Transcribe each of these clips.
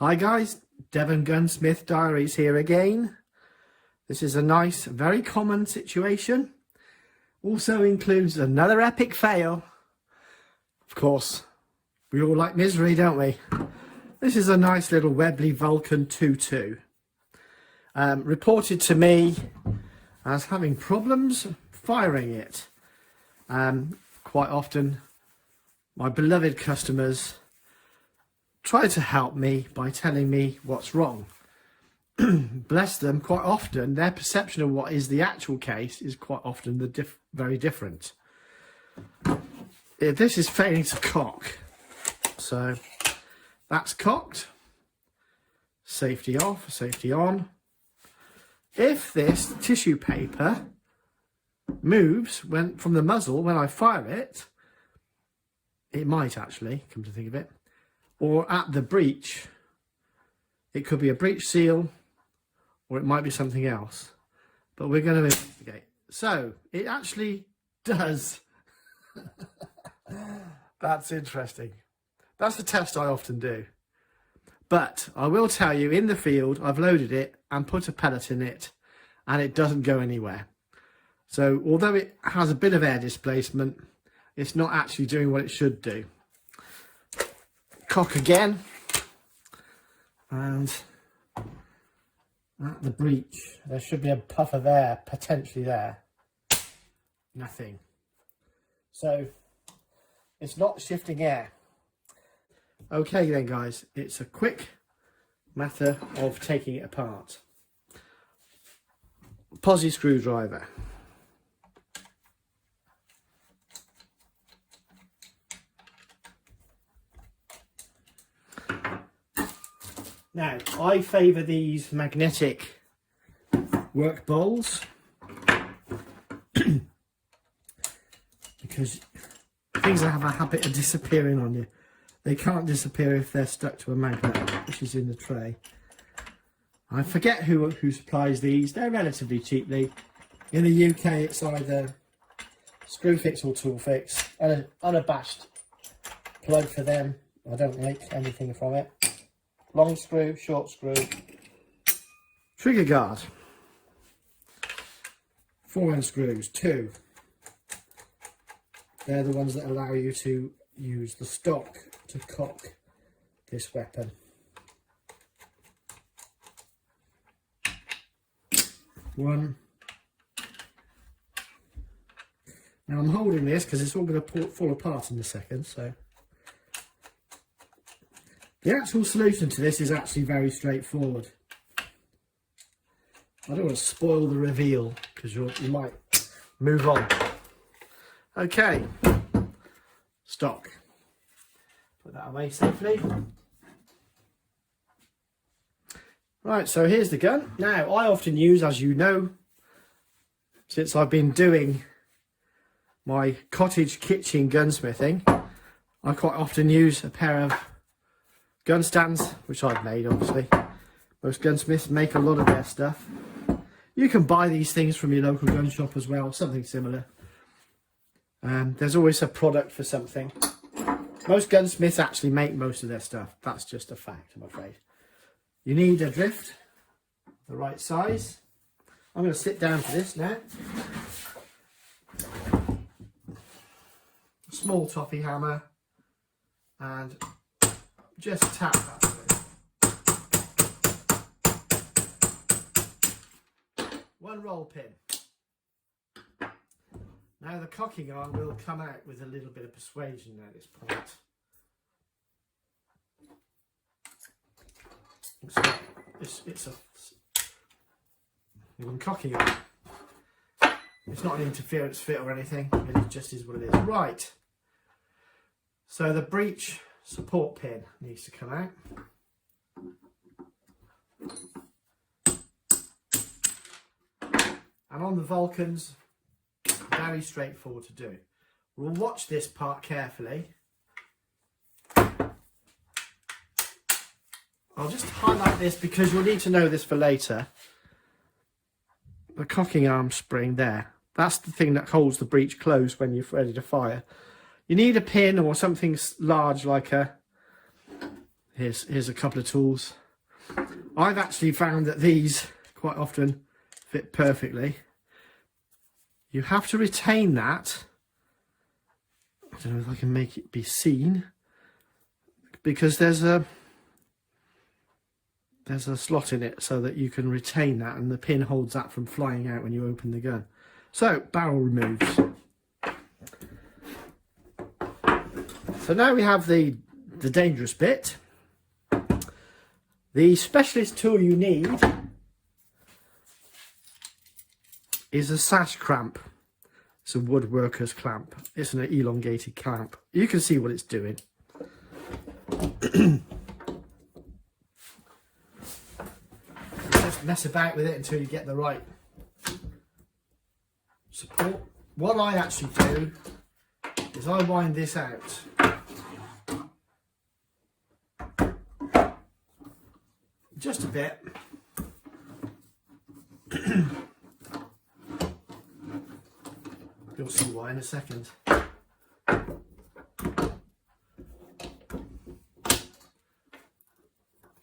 Hi guys, Devongunsmith Diaries here again. This is a nice, very common situation. Also includes another epic fail. Of course, we all like misery, don't we? This is a nice little Webley Vulcan 2.2. Reported to me as having problems firing it. Quite often, my beloved customers try to help me by telling me what's wrong. Bless them, quite often their perception of what is the actual case is quite often very different. This is failing to cock, so that's cocked. Safety off, safety on. If this tissue paper moves from the muzzle when I fire it, it might actually, come to think of it, or at the breech, it could be a breech seal or it might be something else, but we're going to investigate. So it actually does. That's interesting. That's a test I often do, but I will tell you, in the field I've loaded it and put a pellet in it and it doesn't go anywhere. So although it has a bit of air displacement, it's not actually doing what it should do. Cock again, and at the breech there should be a puff of air potentially there. Nothing. So it's not shifting air. Okay then guys, it's a quick matter of taking it apart. Posi screwdriver. Now, I favour these magnetic work bowls because things have a habit of disappearing on you. They can't disappear if they're stuck to a magnet, which is in the tray. I forget who supplies these. They're relatively cheaply. In the UK, it's either Screwfix or Toolfix. An unabashed plug for them. I don't like anything from it. Long screw, short screw, trigger guard, 4 screws, 2. They're the ones that allow you to use the stock to cock this weapon. 1. Now I'm holding this because it's all going to fall apart in a second, so. The actual solution to this is actually very straightforward. I don't want to spoil the reveal because you might move on. Okay, stock. Put that away safely. Right, so here's the gun. Now, I often use, as you know, since I've been doing my cottage kitchen gunsmithing, I quite often use a pair of gun stands, which I've made obviously. Most gunsmiths make a lot of their stuff. You can buy these things from your local gun shop as well, something similar. There's always a product for something. Most gunsmiths actually make most of their stuff. That's just a fact, I'm afraid. You need a drift, the right size. I'm going to sit down for this now. A small toffee hammer and just tap that through. 1 roll pin. Now the cocking arm will come out with a little bit of persuasion at this point. It's a cocking arm. It's not an interference fit or anything. It just is what it is. Right. So the breech support pin needs to come out. And on the Vulcans, very straightforward to do. We'll watch this part carefully. I'll just highlight this because you'll need to know this for later. The cocking arm spring there. That's the thing that holds the breech closed when you're ready to fire. You need a pin or something large like a Here's a couple of tools. I've actually found that these quite often fit perfectly. You have to retain that. I don't know if I can make it be seen, because there's a slot in it so that you can retain that, and the pin holds that from flying out when you open the gun. So, barrel removes. So now we have the dangerous bit. The specialist tool you need is a sash clamp. It's a woodworker's clamp. It's an elongated clamp. You can see what it's doing. Just mess about with it until you get the right support. What I actually do is I wind this out. Just a bit. You'll see why in a second.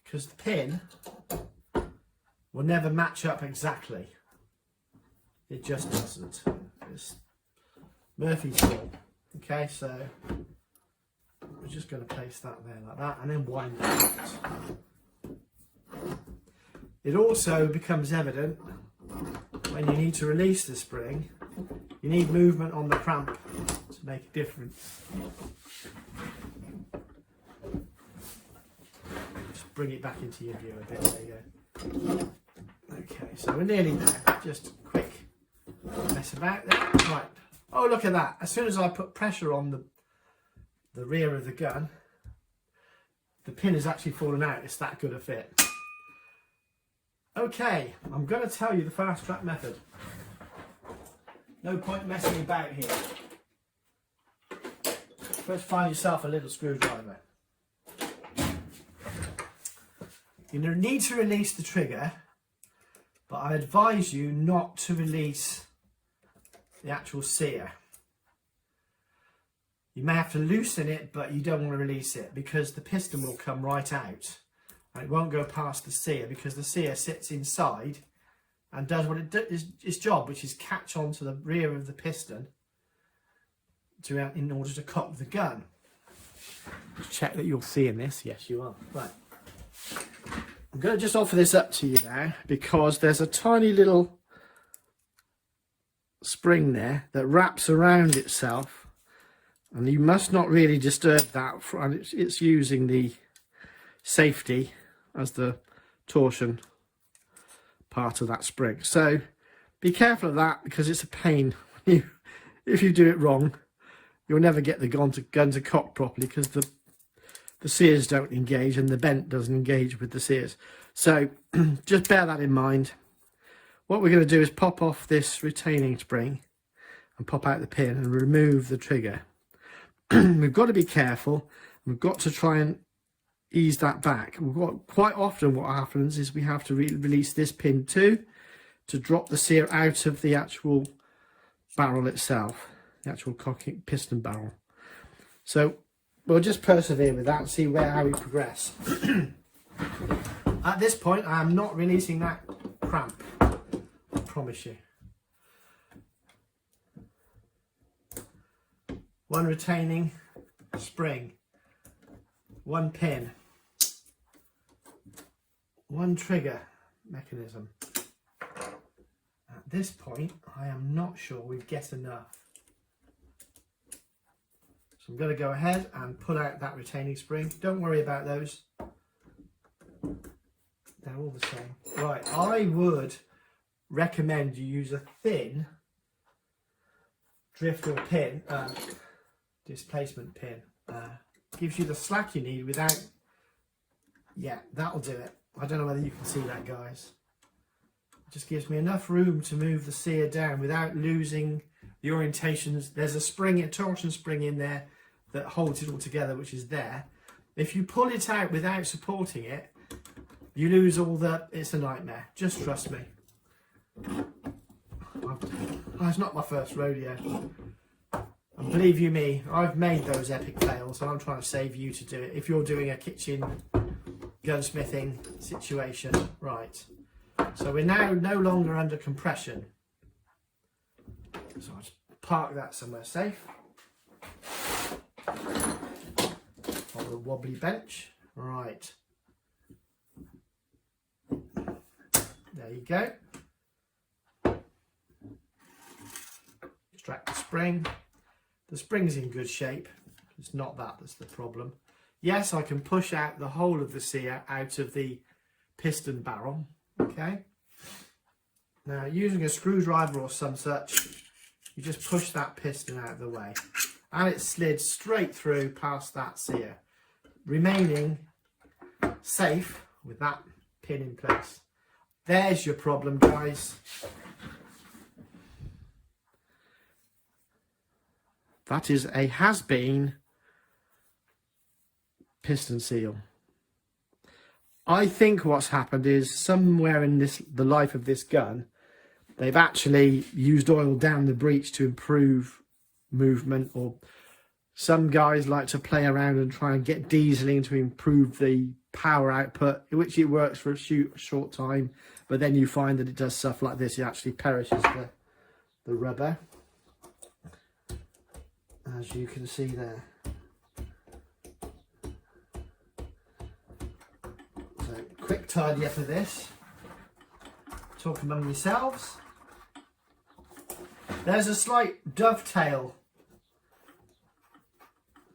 Because the pin will never match up exactly. It just doesn't. It's Murphy's law. Okay, so we're just going to place that there like that, and then wind that out. It also becomes evident when you need to release the spring. You need movement on the clamp to make a difference. Just bring it back into your view a bit. There you go. Okay, so we're nearly there. Just a quick mess about there. Right. Oh, look at that. As soon as I put pressure on the rear of the gun, the pin has actually fallen out. It's that good a fit. Okay, I'm going to tell you the fast track method. No point messing about here. First, find yourself a little screwdriver. You need to release the trigger, but I advise you not to release the actual sear. You may have to loosen it, but you don't want to release it, because the piston will come right out and it won't go past the sear, because the sear sits inside and does what its job, which is catch onto the rear of the piston in order to cock the gun. Just check that you're seeing this. Yes, you are. Right. I'm going to just offer this up to you now, because there's a tiny little spring there that wraps around itself, and you must not really disturb that. It's using the safety as the torsion part of that spring. So be careful of that, because it's a pain. If you do it wrong, you'll never get the gun to cock properly, because the sears don't engage and the bent doesn't engage with the sears. So just bear that in mind. What we're going to do is pop off this retaining spring and pop out the pin and remove the trigger. We've got to be careful. We've got to try and ease that back. Quite often what happens is we have to release this pin too, to drop the sear out of the actual barrel itself, the actual cocking piston barrel. So we'll just persevere with that and see how we progress. At this point, I am not releasing that clamp, I promise you. One retaining spring, one pin, one trigger mechanism. At this point, I am not sure we get enough. So I'm going to go ahead and pull out that retaining spring. Don't worry about those. They're all the same. Right, I would recommend you use a thin drift or pin, displacement pin. Gives you the slack you need without, yeah, that'll do it. I don't know whether you can see that, guys. It just gives me enough room to move the sear down without losing the orientations. There's a spring, a torsion spring in there that holds it all together, which is there. If you pull it out without supporting it, you lose all the, it's a nightmare. Just trust me. It's not my first rodeo. And believe you me, I've made those epic fails, and I'm trying to save you to do it. If you're doing a kitchen gunsmithing situation. Right, so we're now no longer under compression, so I'll just park that somewhere safe on the wobbly bench. Right, there you go. Extract the spring. The spring's in good shape. It's not that that's the problem. Yes, I can push out the whole of the sear out of the piston barrel. Okay. Now, using a screwdriver or some such, you just push that piston out of the way, and it slid straight through past that sear, remaining safe with that pin in place. There's your problem, guys. That is a has-been piston seal. I think what's happened is somewhere in the life of this gun, they've actually used oil down the breech to improve movement, or some guys like to play around and try and get dieseling to improve the power output, which it works for a short time, but then you find that it does stuff like this. It actually perishes the rubber, as you can see there. So quick tidy up of this. Talk among yourselves. There's a slight dovetail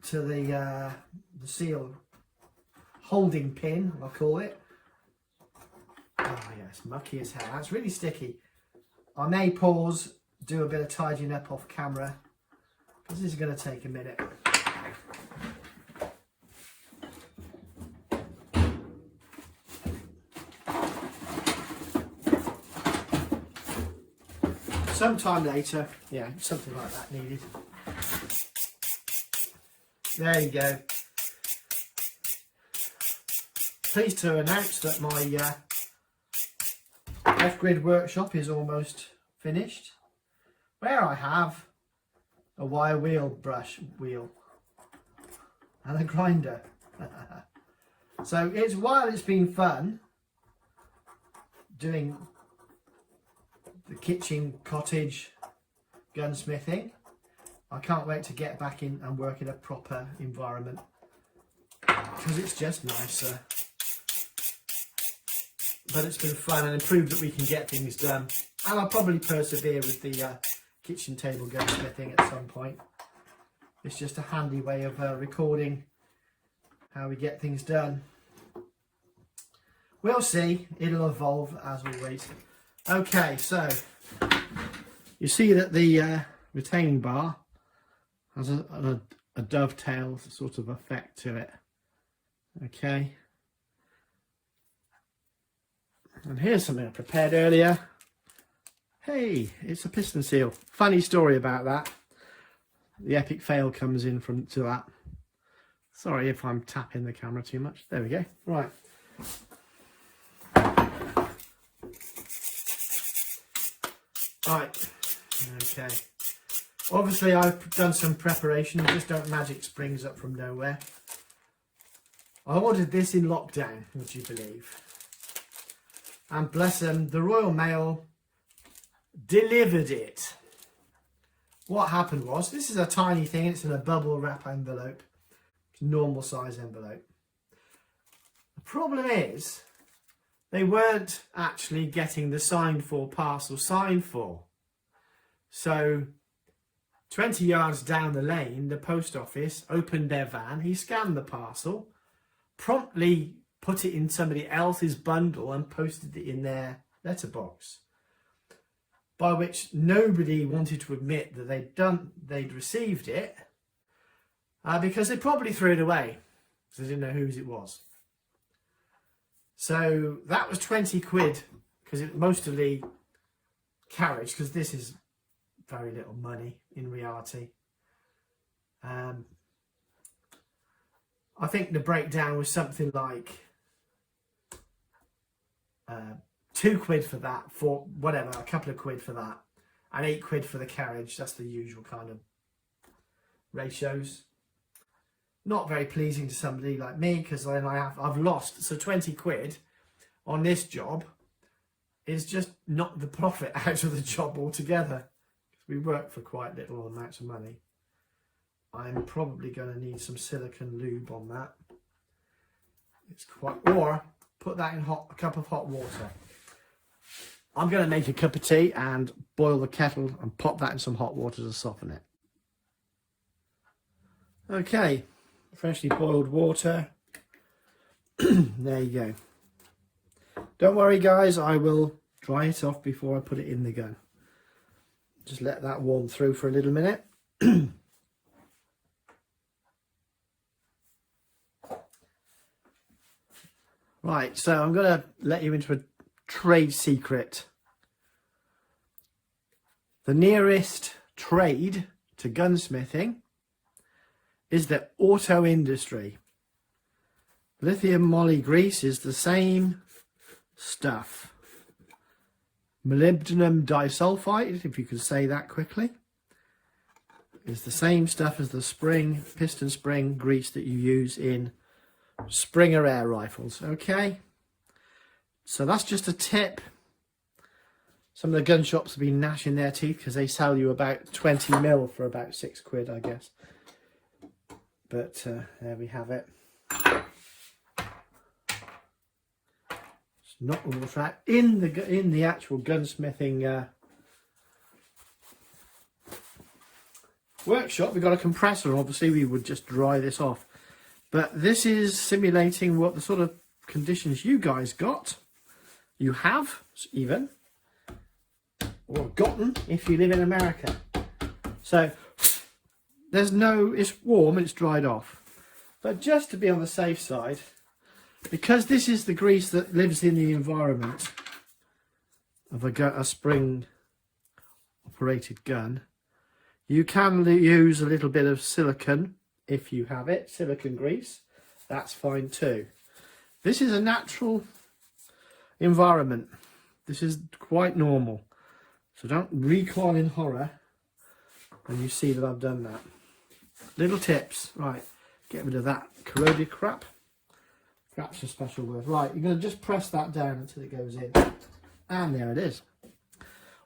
to the seal holding pin, I'll call it. Oh yeah, it's mucky as hell. That's really sticky. I may pause, do a bit of tidying up off camera, because this is going to take a minute. Sometime later, yeah, something like that needed. There you go. Pleased to announce that my off-grid workshop is almost finished, where I have a wire wheel wheel and a grinder. So while it's been fun doing the kitchen cottage gunsmithing, I can't wait to get back in and work in a proper environment, because it's just nicer. But it's been fun and proved that we can get things done, and I'll probably persevere with the kitchen table gunsmithing at some point. It's just a handy way of recording how we get things done. We'll see, it'll evolve as always. Okay, so you see that the retaining bar has a dovetail sort of effect to it. Okay, and here's something I prepared earlier. Hey, it's a piston seal. Funny story about that. The epic fail comes in to that. Sorry if I'm tapping the camera too much. There we go. Right. Right. Okay. Obviously I've done some preparation. You just don't magic springs up from nowhere. I ordered this in lockdown, would you believe? And bless them, the Royal Mail delivered it. What happened was, this is a tiny thing, it's in a bubble wrap envelope. It's a normal size envelope. The problem is, they weren't actually getting the signed for parcel signed for. So 20 yards down the lane, the post office opened their van, he scanned the parcel, promptly put it in somebody else's bundle and posted it in their letterbox, by which nobody wanted to admit that they'd received it, because they probably threw it away because they didn't know whose it was. So that was 20 quid, because it mostly carriage, because this is very little money in reality. I think the breakdown was something like 2 quid for that, for whatever, a couple of quid for that, and 8 quid for the carriage. That's the usual kind of ratios. not very pleasing to somebody like me, because then I've lost. So 20 quid on this job is just not the profit out of the job altogether. We work for quite little amounts of money. I'm probably going to need some silicone lube on that. It's quite, or put that in a cup of hot water. I'm going to make a cup of tea and boil the kettle and pop that in some hot water to soften it. Okay, freshly boiled water. There you go. Don't worry guys, I will dry it off before I put it in the gun. Just let that warm through for a little minute. Right, so I'm going to let you into a trade secret. The nearest trade to gunsmithing is the auto industry. Lithium moly grease is the same stuff. Molybdenum disulfide, if you could say that quickly, is the same stuff as the piston spring grease that you use in Springer air rifles. Okay, so that's just a tip. Some of the gun shops have been gnashing their teeth because they sell you about 20 mil for about 6 quid, I guess. But there we have it. Just knock the water out in the actual gunsmithing workshop. We've got a compressor. Obviously, we would just dry this off. But this is simulating what the sort of conditions you guys got. You have, even. Or gotten, if you live in America. So, it's warm and it's dried off. But just to be on the safe side, because this is the grease that lives in the environment of a spring operated gun, you can use a little bit of silicone. If you have it, silicone grease, that's fine too. This is a natural environment. This is quite normal. So don't recoil in horror when you see that I've done that. Little tips. Right, get rid of that corroded crap. Crap's a special word. Right, you're going to just press that down until it goes in. And there it is.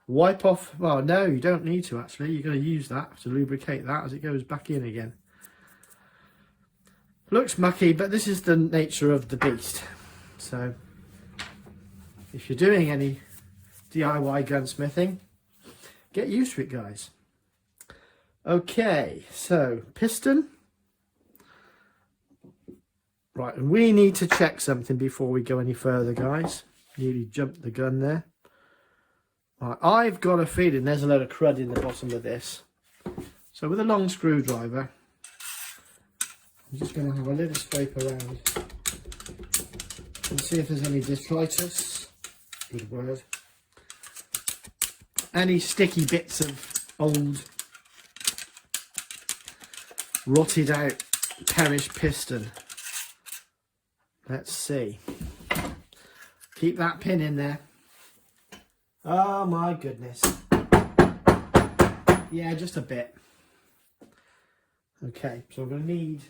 Wipe off. Well, no, you don't need to actually. You're going to use that to lubricate that as it goes back in again. Looks mucky, but this is the nature of the beast. So if you're doing any DIY gunsmithing, get used to it, guys. Okay, so piston. Right, and we need to check something before we go any further, guys. Nearly jumped the gun there. Right, I've got a feeling there's a load of crud in the bottom of this. So with a long screwdriver, I'm just going to have a little scrape around and see if there's any detritus, good word, any sticky bits of old rotted out perished piston. Let's see. Keep that pin in there. Oh my goodness. Yeah, just a bit. Okay, so I'm going to need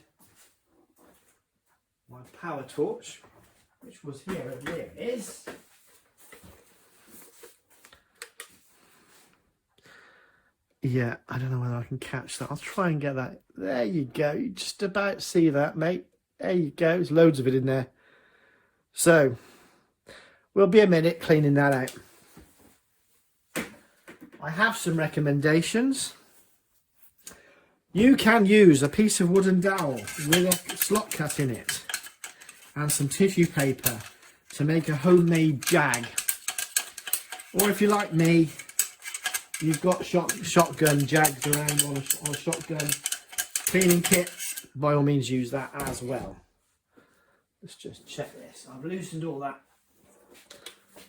my power torch, which was here, and there it is. Yeah, I don't know whether I can catch that. I'll try and get that. There you go. You just about see that, mate. There you go. There's loads of it in there. So, we'll be a minute cleaning that out. I have some recommendations. You can use a piece of wooden dowel with a slot cut in it and some tissue paper to make a homemade jag. Or if you're like me, you've got shotgun jags around on a shotgun cleaning kit, by all means use that as well. Let's just check this. I've loosened all that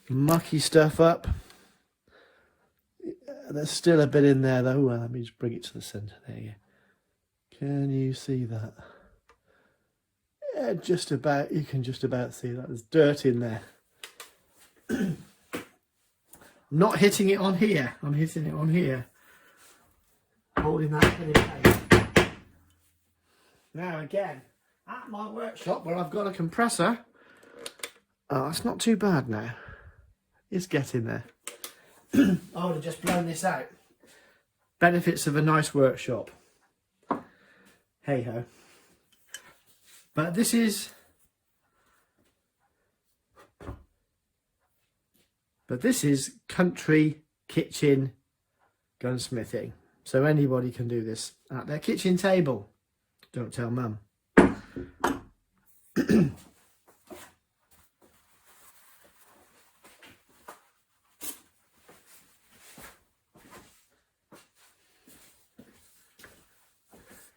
mucky stuff up. There's still a bit in there though. Well, let me just bring it to the centre. There you go. Can you see that? Yeah, just about. You can just about see that. There's dirt in there. I'm not hitting it on here. I'm hitting it on here. Holding that in place. Now again, at my workshop where I've got a compressor, oh, it's not too bad now. It's getting there. I would have just blown this out. Benefits of a nice workshop. Hey ho. But this is country kitchen gunsmithing. So anybody can do this at their kitchen table. Don't tell mum.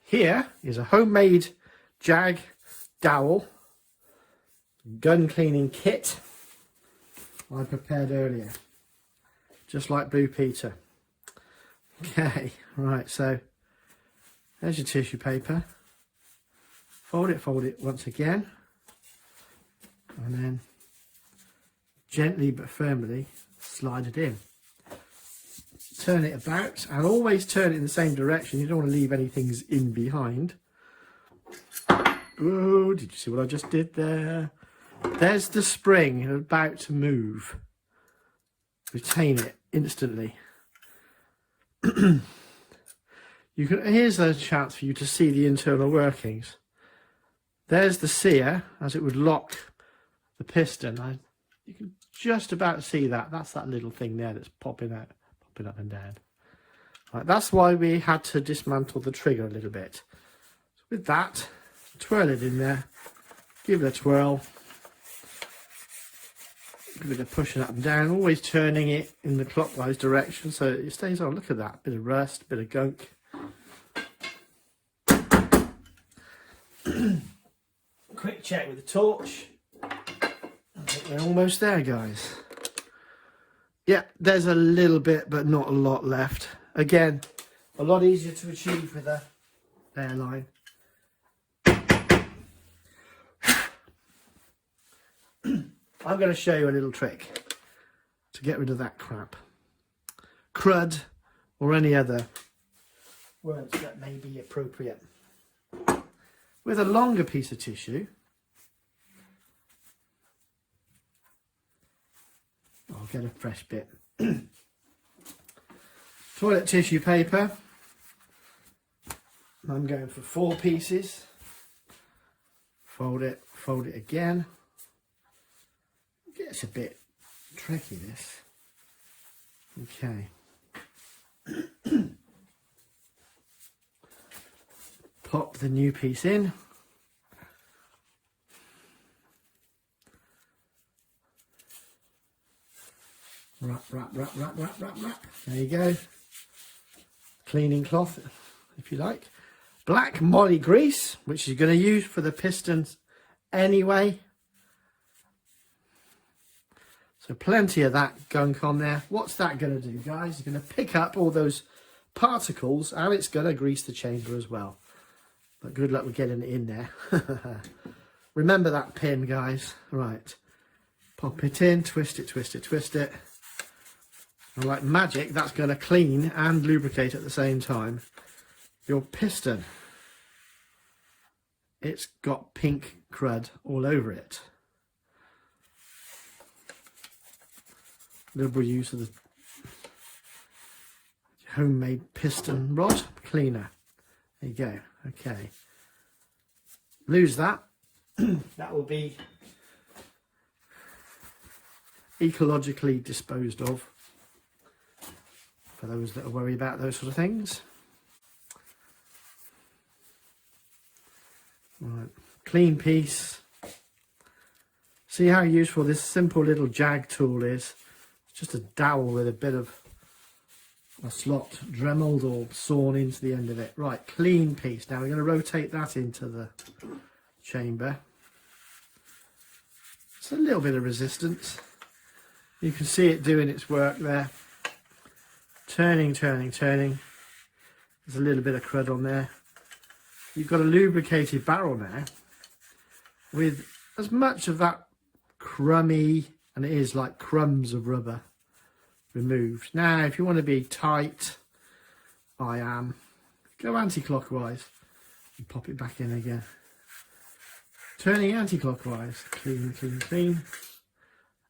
Here is a homemade jag dowel gun cleaning kit I prepared earlier, just like Blue Peter. Okay, right, so there's your tissue paper. Fold it once again, and then gently but firmly slide it in. Turn it about, and always turn it in the same direction. You don't want to leave anything in behind. Oh, did you see what I just did there? There's the spring about to move. Retain it instantly. Here's a chance for you to see the internal workings. There's the sear as it would lock the piston. You can just about see that. That's that little thing there that's popping out, popping up and down. Right, that's why we had to dismantle the trigger a little bit. So with that, twirl it in there, give it a twirl, give it a pushing up and down, always turning it in the clockwise direction so it stays on. Look at that, bit of rust, bit of gunk. Quick check with the torch. I think we're almost there, guys. Yeah, there's a little bit, but not a lot left. Again, a lot easier to achieve with a airline. I'm going to show you a little trick to get rid of that crap. Crud, or any other words that may be appropriate. With a longer piece of tissue, I'll get a fresh bit. Toilet tissue paper. I'm going for 4 pieces. Fold it again. It's a bit tricky, this. Okay. Pop the new piece in. Wrap. There you go. Cleaning cloth, if you like. Black moly grease, which you're going to use for the pistons anyway. So plenty of that gunk on there. What's that going to do, guys? You're going to pick up all those particles, and it's going to grease the chamber as well. But good luck with getting it in there. Remember that pin, guys. Right. Pop it in, twist it. And like magic, that's going to clean and lubricate at the same time your piston. It's got pink crud all over it. Liberal use of the homemade piston rod cleaner. There you go. Okay. Lose that. That will be ecologically disposed of for those that are worried about those sort of things. Right. Clean piece. See how useful this simple little jag tool is. Just a dowel with a bit of a slot dremeled or sawn into the end of it. Right, clean piece. Now we're going to rotate that into the chamber. It's a little bit of resistance. You can see it doing its work there. Turning. There's a little bit of crud on there. You've got a lubricated barrel now with as much of that crummy, and it is like crumbs of rubber, removed. Now, if you want to be tight, go anti-clockwise. Pop it back in again. Turning anti-clockwise. Clean, clean, clean.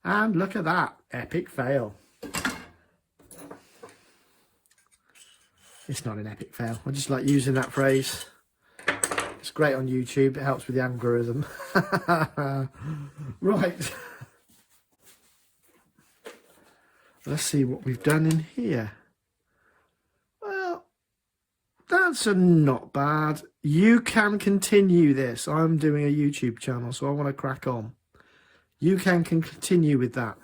And look at that. Epic fail. It's not an epic fail. I just like using that phrase. It's great on YouTube. It helps with the algorithm. Right. Let's see what we've done in here. Well, that's not bad. You can continue this. I'm doing a YouTube channel, so I want to crack on. You can continue with that.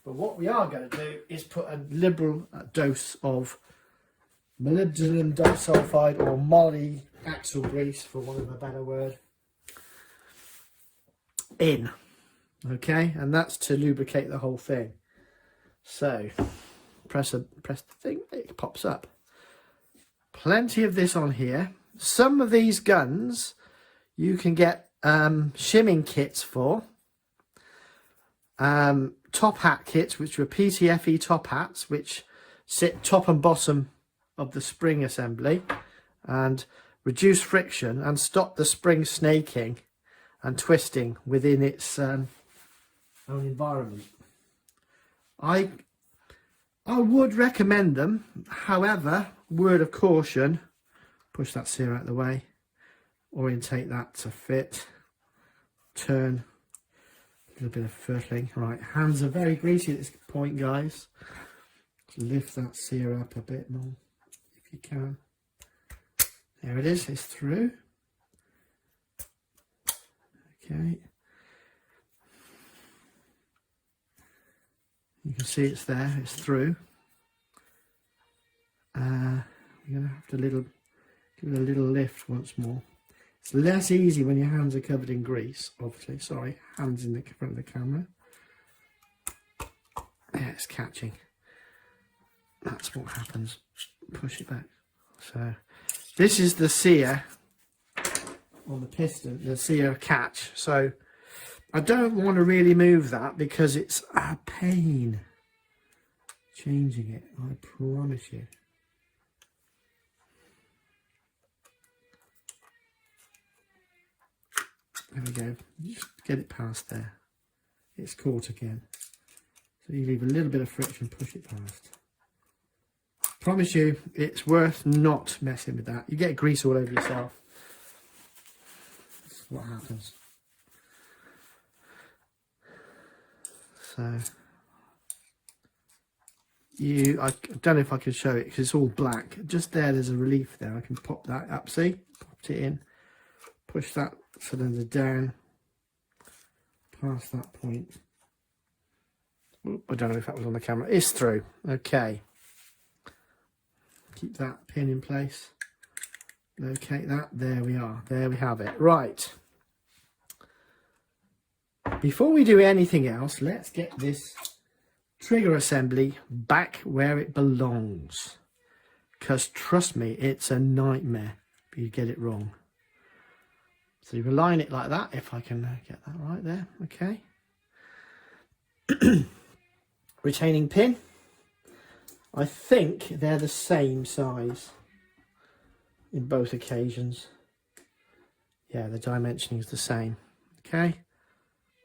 But what we are going to do is put a liberal dose of molybdenum disulfide or moly axle grease, for want of a better word, in. Okay, and that's to lubricate the whole thing. So press the thing, it pops up. Plenty of this on here. Some of these guns you can get shimming kits for. Top hat kits, which are PTFE top hats, which sit top and bottom of the spring assembly and reduce friction and stop the spring snaking and twisting within its own environment. I would recommend them. However, word of caution, push that sear out of the way, orientate that to fit, turn, a little bit of firtling. Right, hands are very greasy at this point, guys. Lift that sear up a bit more if you can. There it is, it's through. Okay. You can see it's there, it's through. You're going to have to give it a little lift once more. It's less easy when your hands are covered in grease, obviously. Sorry, hands in the front of the camera. Yeah, it's catching. That's what happens. Push it back. So, this is the sear on the piston, the sear catch. So, I don't want to really move that because it's a pain changing it, I promise you. There we go. Just get it past there. It's caught again. So you leave a little bit of friction, push it past. Promise you, it's worth not messing with that. You get grease all over yourself. That's what happens. So, I don't know if I can show it because it's all black. Just there's a relief there. I can pop that up, see? Popped it in. Push that cylinder down past that point. Oop, I don't know if that was on the camera. It's through. Okay. Keep that pin in place. Locate that. There we are. There we have it. Right. Before we do anything else, let's get this trigger assembly back where it belongs. Because trust me, it's a nightmare if you get it wrong. So you align it like that, if I can get that right there. Okay. Retaining pin. I think they're the same size in both occasions. Yeah, the dimensioning is the same. Okay.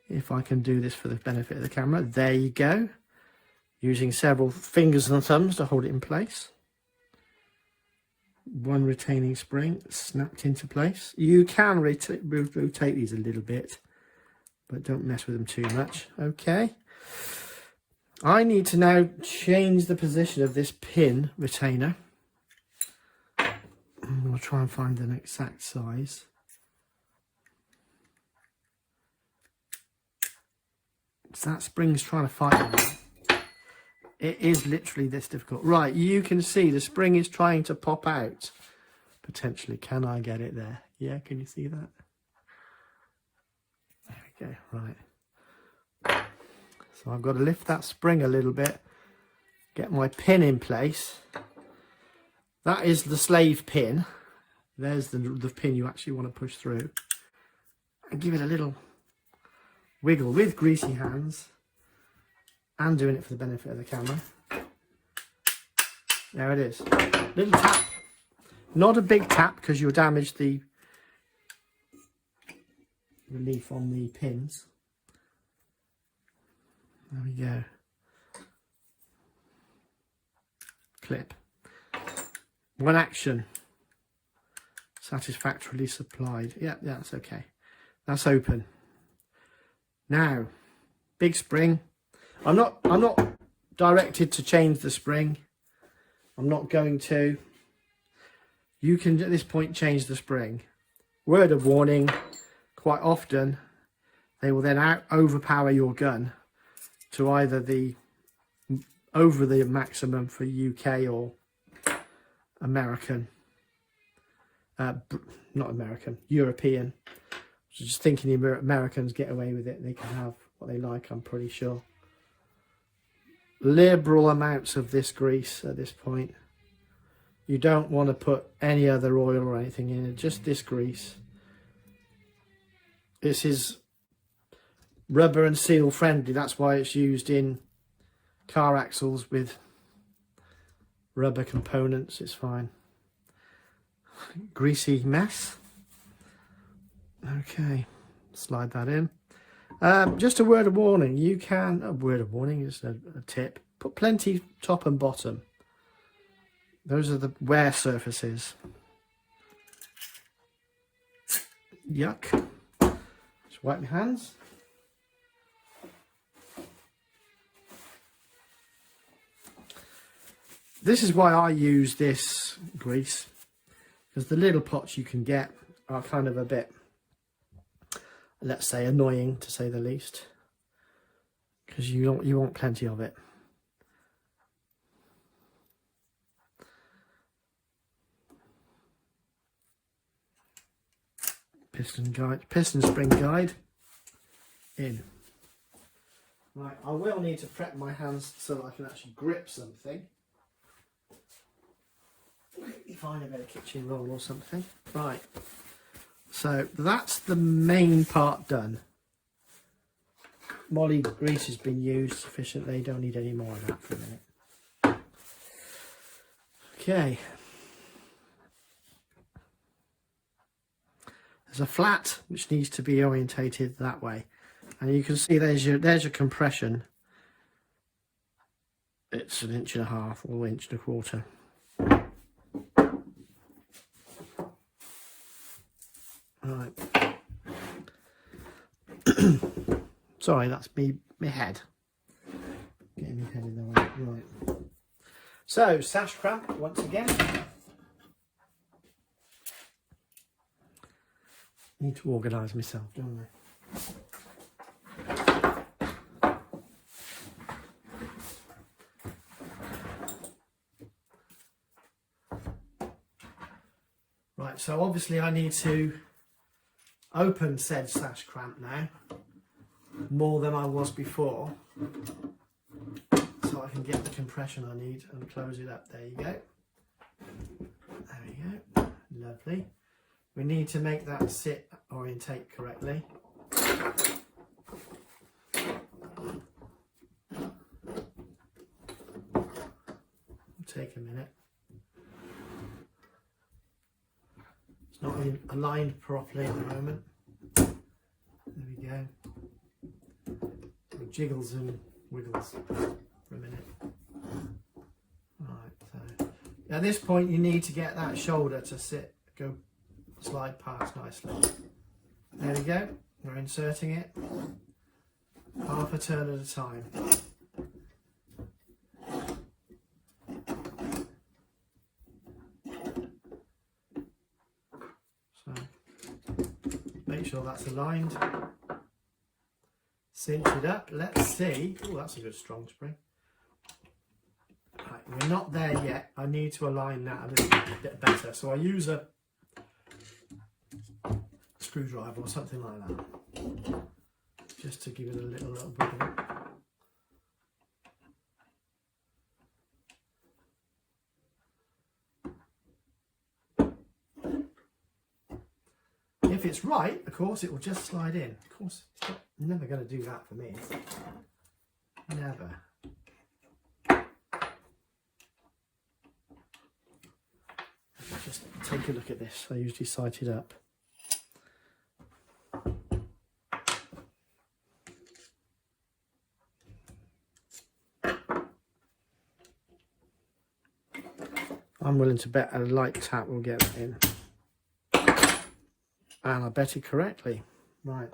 If I can do this for the benefit of the camera. There you go. Using several fingers and thumbs to hold it in place. One retaining spring snapped into place. You can rotate these a little bit, but don't mess with them too much. Okay. I need to now change the position of this pin retainer. I'm going to try and find an exact size. So that spring's trying to fight me. It is literally this difficult. Right, you can see the spring is trying to pop out. Potentially, can I get it there? Yeah, can you see that? There we go, right. So I've got to lift that spring a little bit, get my pin in place. That is the slave pin. There's the pin you actually want to push through. And give it a little wiggle with greasy hands. And doing it for the benefit of the camera. There it is. Little tap. Not a big tap because you'll damage the relief on the pins. There we go. Clip. One action. Satisfactorily supplied. Yeah, that's okay. That's open. Now, big spring. I'm not directed to change the spring. I'm not going to. You can at this point change the spring. Word of warning, quite often they will then overpower your gun to either over the maximum for UK or American. Not American, European. So just thinking the Americans get away with it, they can have what they like, I'm pretty sure. Liberal amounts of this grease at this point. You don't want to put any other oil or anything in it, just this grease. This is rubber and seal friendly, that's why it's used in car axles with rubber components, it's fine. Greasy mess. Okay, slide that in. Just a word of warning, you can, a word of warning is a tip, put plenty top and bottom. Those are the wear surfaces. Yuck. Just wipe my hands. This is why I use this grease, because the little pots you can get are kind of a bit, let's say, annoying to say the least, because you want plenty of it. Piston spring guide in. Right, I will need to prep my hands so that I can actually grip something. Maybe find a bit of kitchen roll or something. Right, so that's the main part done. Moly grease has been used sufficiently, don't need any more of that for a minute. Okay. There's a flat which needs to be orientated that way, and you can see there's your compression. It's 1.5 inches or 1.25 inches. Right. Sorry, that's my head. Getting my head in the way. Right. So sash cramp once again. Need to organise myself, don't I? Right, so obviously I need to open said sash cramp now, more than I was before, so I can get the compression I need and close it up. There you go. There we go. Lovely. We need to make that sit orientate correctly. It'll take a minute. It's not aligned properly at the moment. There we go. It jiggles and wiggles for a minute. Right, so at this point you need to get that shoulder to slide past nicely. There we go. We're inserting it half a turn at a time. So make sure that's aligned. Cinch it up. Let's see. Oh, that's a good strong spring. Right, we're not there yet. I need to align that a little bit better. So I use a screwdriver or something like that, just to give it a little wiggle. If it's right, of course, it will just slide in. Of course, it's never going to do that for me. Never. Just take a look at this. I usually sight it up. I'm willing to bet a light tap will get that in. And I bet it correctly. Right.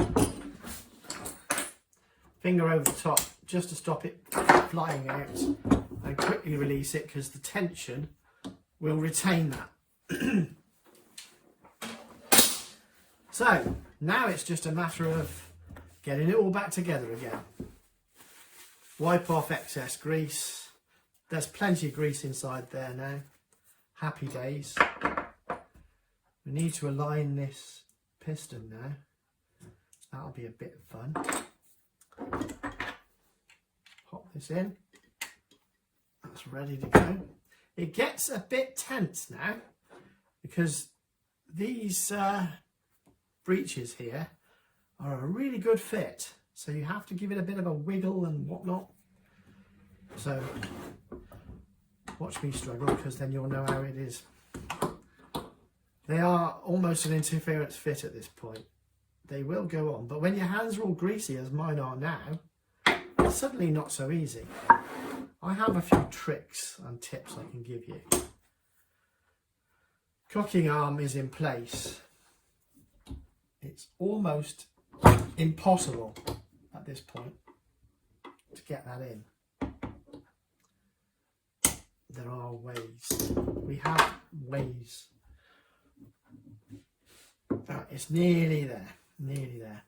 Finger over the top just to stop it flying out, and quickly release it because the tension will retain that. So now it's just a matter of getting it all back together again. Wipe off excess grease. There's plenty of grease inside there now. Happy days. We need to align this piston now. That'll be a bit of fun. Pop this in. That's ready to go. It gets a bit tense now because these breeches here are a really good fit. So you have to give it a bit of a wiggle and whatnot. So watch me struggle because then you'll know how it is. They are almost an interference fit at this point. They will go on, but when your hands are all greasy as mine are now, it's suddenly not so easy. I have a few tricks and tips I can give you. Cocking arm is in place. It's almost impossible at this point to get that in. There are ways. We have ways. It's nearly there. Nearly there.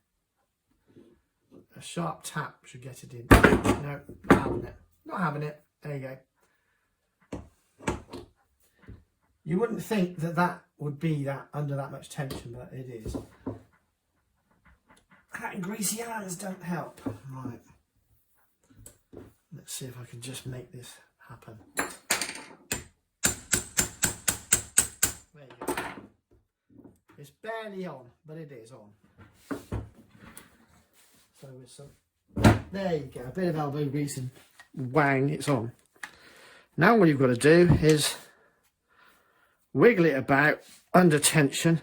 A sharp tap should get it in. No, not having it. Not having it. There you go. You wouldn't think that that would be that under that much tension, but it is. And greasy hands don't help. Right. Let's see if I can just make this happen. There you go. It's barely on, but it is on. So with some, there you go, a bit of elbow grease and wang, it's on. Now all you've got to do is wiggle it about under tension.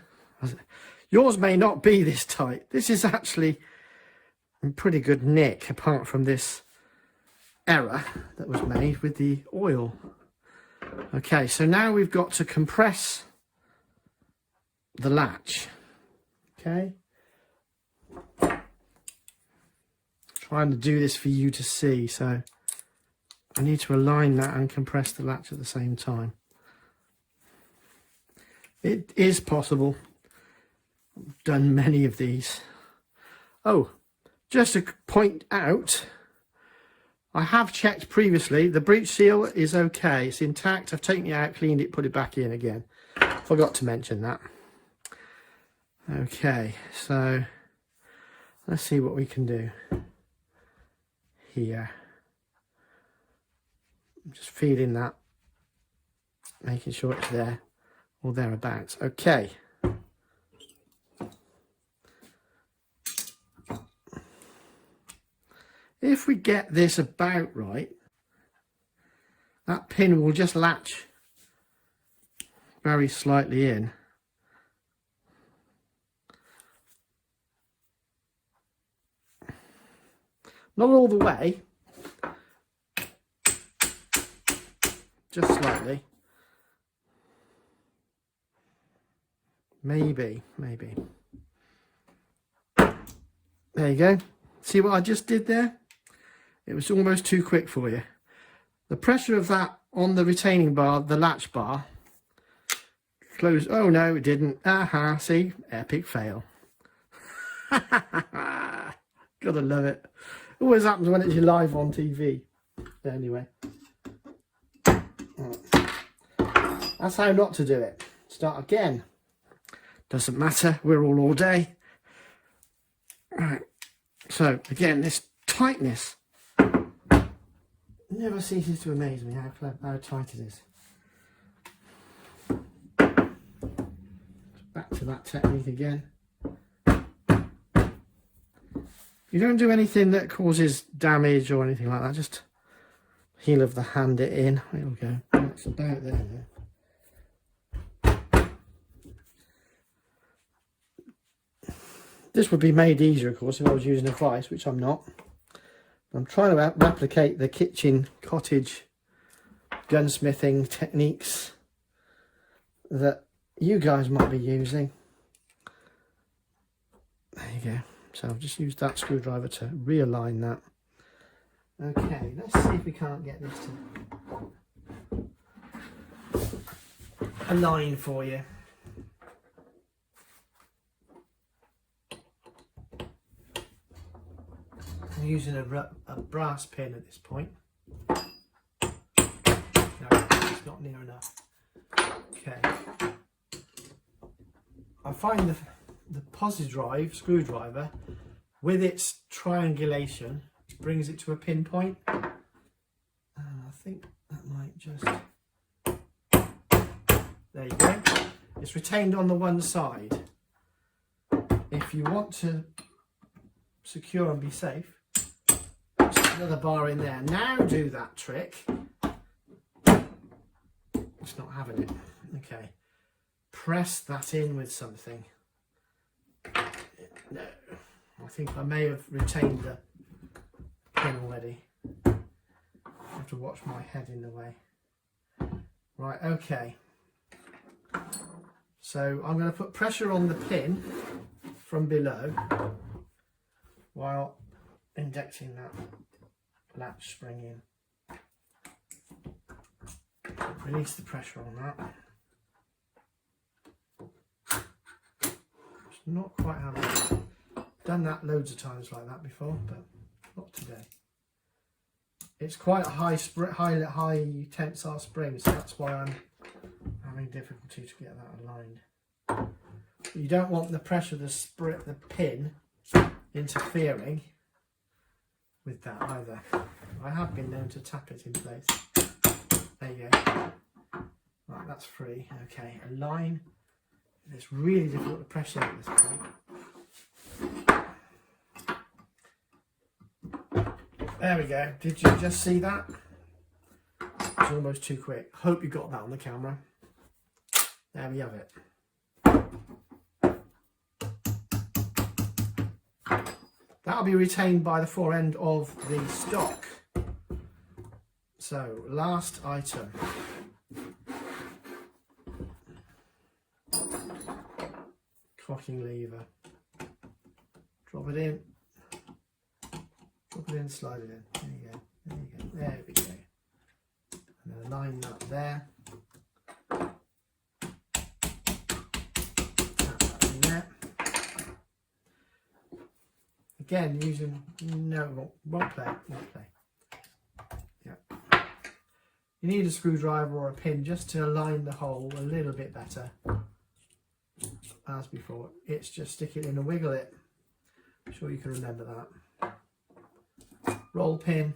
Yours may not be this tight. This is actually in pretty good nick, apart from this error that was made with the oil. Okay, so now we've got to compress the latch. Okay. Trying to do this for you to see, so I need to align that and compress the latch at the same time. It is possible. I've done many of these. Oh, just to point out, I have checked previously. The breech seal is okay. It's intact. I've taken it out, cleaned it, put it back in again. Forgot to mention that. Okay, so let's see what we can do here. I'm just feeling that, making sure it's there or thereabouts. Okay. If we get this about right, that pin will just latch very slightly in. Not all the way, just slightly. Maybe. There you go. See what I just did there? It was almost too quick for you. The pressure of that on the retaining bar, the latch bar, closed. Oh no, it didn't. Aha, see? Epic fail. Gotta love it. Always happens when it's live on TV. Anyway. That's how not to do it. Start again. Doesn't matter. We're all day. Right. So, again, this tightness never ceases to amaze me how tight it is. Back to that technique again. You don't do anything that causes damage or anything like that. Just heel of the hand it in. There we go. That's about there now. This would be made easier, of course, if I was using a vise, which I'm not. I'm trying to replicate the kitchen cottage gunsmithing techniques that you guys might be using. There you go. So I've just used that screwdriver to realign that. Okay, let's see if we can't get this to align for you. I'm using a brass pin at this point. No, it's not near enough. Okay. I find the positive screwdriver, with its triangulation, brings it to a pinpoint. And I think that might just... There you go. It's retained on the one side. If you want to secure and be safe, just another bar in there. Now do that trick. It's not having it. Okay. Press that in with something. No. I think I may have retained the pin already. I have to watch my head in the way. Right, okay. So I'm going to put pressure on the pin from below while injecting that latch spring in. Release the pressure on that. It's not quite having it. Done that loads of times like that before, but not today. It's quite a high tensile spring, so that's why I'm having difficulty to get that aligned. You don't want the pressure of the pin interfering with that either. I have been known to tap it in place. There you go. Right, that's free. Okay, align. It's really difficult to press in at this point. There we go. Did you just see that? It's almost too quick. Hope you got that on the camera. There we have it. That'll be retained by the fore end of the stock. So, last item. Cocking lever. Drop it in. Drop it in, slide it in. There you go. There you go. There we go. And then align that there. Again, using won't play. Yeah. You need a screwdriver or a pin just to align the hole a little bit better. As before, it's just stick it in and wiggle it. I'm sure you can remember that. Roll pin.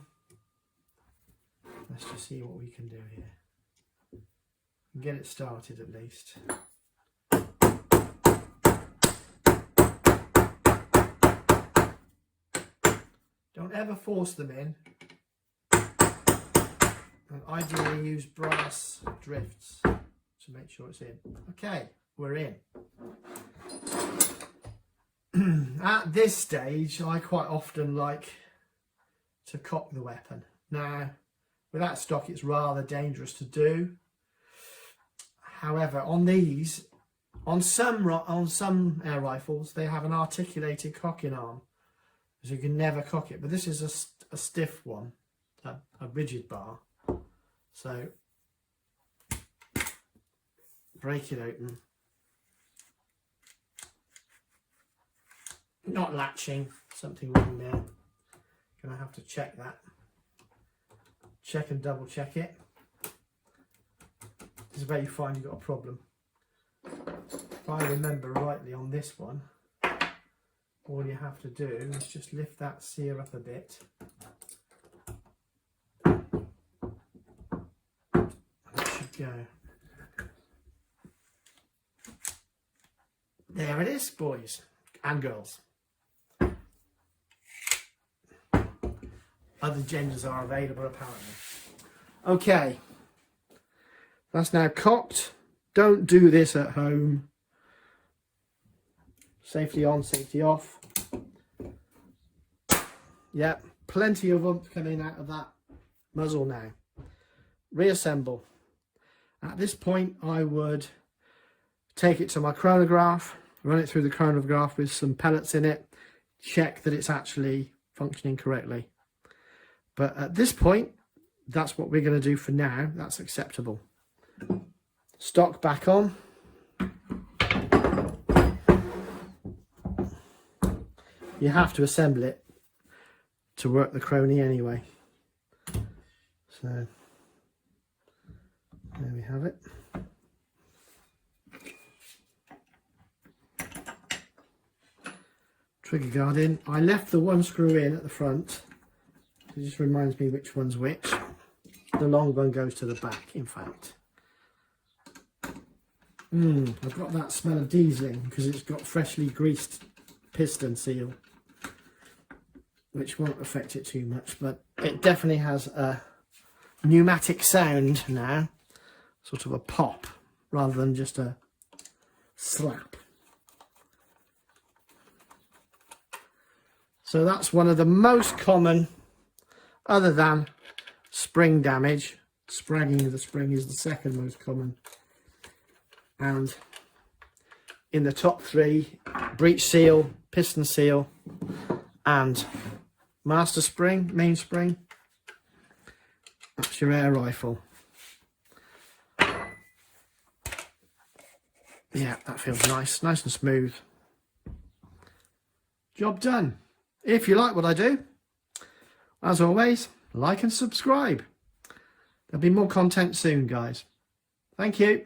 Let's just see what we can do here. Get it started at least. Don't ever force them in. And ideally use brass drifts to make sure it's in. Okay, we're in. At this stage, I quite often like to cock the weapon. Now, with that stock, it's rather dangerous to do. However, on these, on some air rifles, they have an articulated cocking arm, so you can never cock it. But this is a stiff one, a rigid bar. So, break it open. Not latching, something wrong there. Gonna have to check that. Check and double check it. This is where you find you've got a problem. If I remember rightly on this one, all you have to do is just lift that sear up a bit. And it should go. There it is, boys and girls. Other genders are available apparently. Okay, that's now cocked. Don't do this at home. Safety on, safety off. Yep, plenty of oomph coming out of that muzzle now. Reassemble. At this point, I would take it to my chronograph, run it through the chronograph with some pellets in it, check that it's actually functioning correctly. But at this point, that's what we're going to do for now. That's acceptable. Stock back on. You have to assemble it to work the crony anyway. So there we have it. Trigger guard in. I left the one screw in at the front. It just reminds me which one's which. The long one goes to the back, in fact. I've got that smell of dieseling because it's got freshly greased piston seal, which won't affect it too much, but it definitely has a pneumatic sound now, sort of a pop rather than just a slap. So that's one of the most common, other than spring damage. Spragging of the spring is the second most common. And in the top three, breech seal, piston seal, and master spring, main spring. That's your air rifle. Yeah, that feels nice, nice and smooth. Job done. If you like what I do, as always, like and subscribe. There'll be more content soon, guys. Thank you.